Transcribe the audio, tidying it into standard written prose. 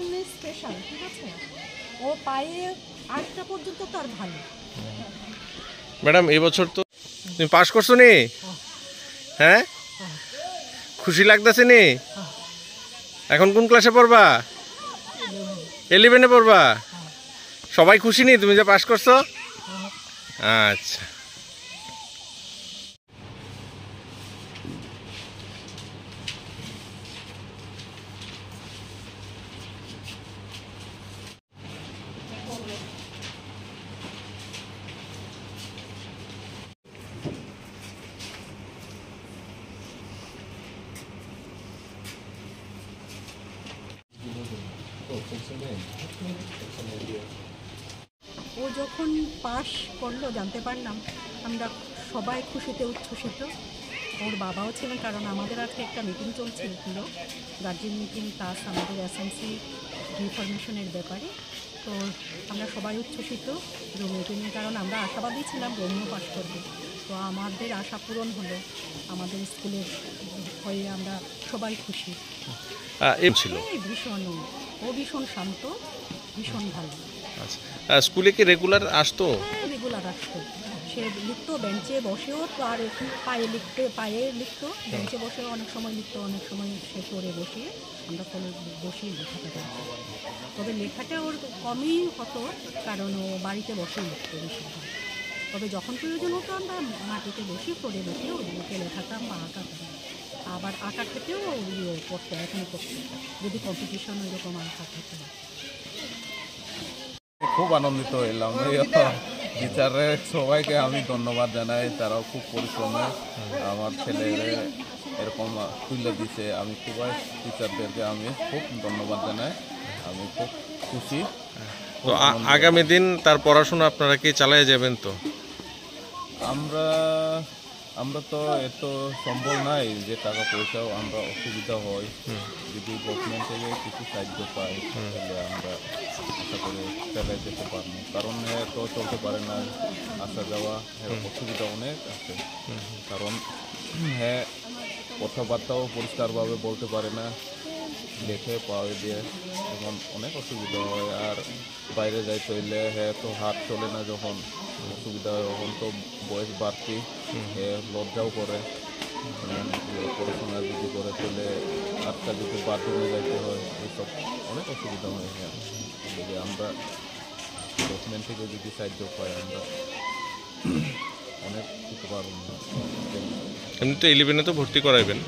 জন্য স্পেশাল, ঠিক আছে? ও পায়ে 8টা পর্যন্ত তার ভালো। ম্যাডাম এই বছর তো তুমি পাস করছো নি? হ্যাঁ, খুশি লাগতেছে নি? এখন কোন ক্লাসে পড়বা? 11-এ পড়বা। সবাই খুশি নি তুমি যে পাস করছো? আচ্ছা, ও যখন পাস করলো জানতে পারলাম, আমরা সবাই খুশিতে উচ্ছ্বসিত। ওর বাবাও ছিলেন, কারণ আমাদের আজকে একটা মিটিং চলছিল, গার্জিয়ান মিটিং প্লাস আমাদের এসএমসি রিফরমেশনের ব্যাপারে। তো আমরা সবাই উচ্ছ্বসিত রোমিওকে নিয়ে, কারণ আমরা আশাবাদী ছিলাম রোমিও পাস করবে। তো আমাদের আশা পূরণ হলো, আমাদের স্কুলের হয়ে আমরা সবাই খুশি। ভীষণ, ও ভীষণ শান্ত, ভীষণ ভালো। আচ্ছা, স্কুলে কি রেগুলার আসতো? হ্যাঁ, রেগুলার আসতো। সে লিখতো বেঞ্চে বসেও, আর পায়ে লিখতো, বেঞ্চে বসেও অনেক সময় লিখতো, অনেক সময় সে পড়ে বসিয়ে আমরা ফলে বসিয়ে লেখাটা করতাম। তবে লেখাটা ওর কমই হতো, কারণ ও বাড়িতে বসেই লিখতো বেশিরভাগ। তবে যখন প্রয়োজন হতো আমরা মাটিতে বসে পড়ে বসেও ওকে লেখাতাম বা আঁকাতাম। আবার আঁকার থেকেও করতো, এখন করতো, যদি কম্পিটিশন ওইরকম আঁকা হতো। খুব আনন্দিত হইলাম। টিচারের সবাইকে আমি ধন্যবাদ জানাই, তারাও খুব পরিশ্রমে আমার ছেলের এরকম তুলে দিছে। আমি খুবই টিচারদেরকে আমি খুব ধন্যবাদ জানাই, আমি খুব খুশি। তো আগামী দিন তার পড়াশোনা আপনারা কি চালিয়ে যাবেন? তো আমরা তো এত সম্ভব নাই যে টাকা পয়সাও আমরা অসুবিধা হয়, যদি গভর্নমেন্ট থেকে কিছু সাহায্য পাই তাহলে আমরা আশা করে চালিয়ে যেতে পারবো। কারণ তো চলতে পারে না, আসা যাওয়া অসুবিধা অনেক আছে। কারণ হ্যাঁ, কথাবার্তাও পরিষ্কারভাবে বলতে পারে না, লেখে পাওয়া দিয়ে তখন অনেক অসুবিধা হয়। আর বাইরে যাইতে হইলে হ্যাঁ তো হাত চলে না, যখন অসুবিধা হয় তখন তো বয়স বাড়তি, লজ্জাও করে। পড়াশোনা যদি করে তাহলে আটটা যদি বাথরুমে যাইতে হয়, এইসব অনেক অসুবিধা হয়। হ্যাঁ, যদি আমরা গভর্নমেন্ট থেকে যদি সাহায্য পাই আমরা অনেক উপকার। এমনি তো 11-এ তো ভর্তি করাইবেন?